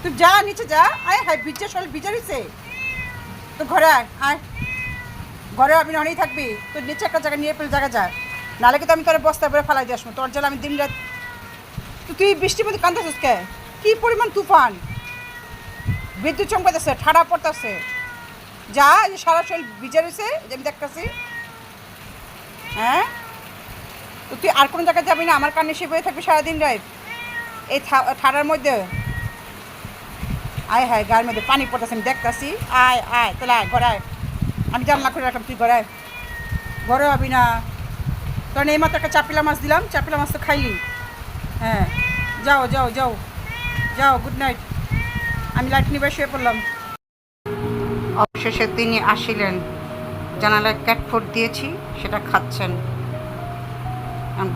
তুই যা নিচে যা, আয় হাই বিচে শরীর বিচারিছে তো ঘরে আয় আয়, ঘরে আমি অনেক থাকবি, তোর নিচে একটা জায়গা নিয়ে ফেলে জায়গা যা, নাহলে কিন্তু আমি তোর বস্তা করে ফেলাই দিয়ে আসবো, তোর জন্য আমি দিন রাত। তো তুই বৃষ্টির মধ্যে কাঁদতেছিস কে? কী পরিমাণ তুফান, বিদ্যুৎ চমকাতেছে, ঠাডা পড়তেছে, যা যে সারা শরীর ভিজে রয়েছে যে আমি দেখতেছি। হ্যাঁ, তো তুই আর কোনো জায়গায় যাবি না, আমার কানে সে বয়ে থাকবি সারাদিন রাত এই ঠাডার মধ্যে। আয় হায়, গায়ের মধ্যে পানি পড়তেছে আমি দেখতেছি। আয় আয় তাহলে আয় ঘরে আয়, আমি জানলা করে রাখলাম, তুই ঘরে আয়। ঘরে হবি না, কারণ এই মাত্র একটা চাপিলা মাছ দিলাম, চাপিলা মাছ তো খাইলি। হ্যাঁ, যাও যাও যাও যাও, গুড নাইট। আমি লাইট নিবে শুয়ে পড়লাম। অবশেষে তিনি আসিলেন, জানালায় ক্যাটফুট দিয়েছি, সেটা খাচ্ছেন।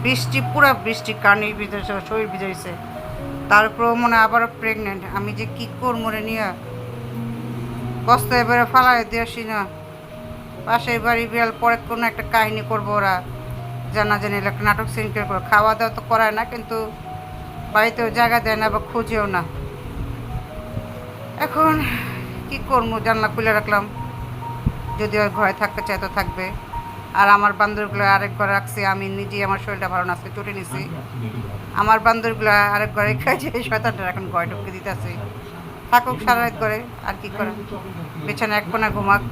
বৃষ্টি, পুরো বৃষ্টি, কানের ভিতরে শরীর ভিজেছে, তারপরেও মনে আবারও প্রেগনেন্ট। আমি যে কী করবো রে নিয়ে, বস্তায় বেরো ফালাই দিয়ে আসি না। পাশের বাড়ি বিড়াল পরে কোনো একটা কাহিনী করবো ওরা, জানা জানি একটা নাটক সিনকের করে। খাওয়া দাওয়া তো করায় না, কিন্তু বাড়িতেও জায়গা দেয় না বা খুঁজেও না। এখন কি করবো, জানলা খুলে রাখলাম, যদি ওই ঘরে থাকতে চায় তো থাকবে। আর আমার বান্ধবীগুলো আরেক ঘরে রাখছি, আমি নিজেই আমার শরীরটা ভালো না, আজকে চটে নিছি। আমার বান্ধবীগুলো আরেক ঘরে খাইছে, শয়তানটা এখন ঘরে ঢুকে দিতেছে। থাকুক সারা রাত করে, আর কি করে, বিছানা এক কোণা ঘুমাক।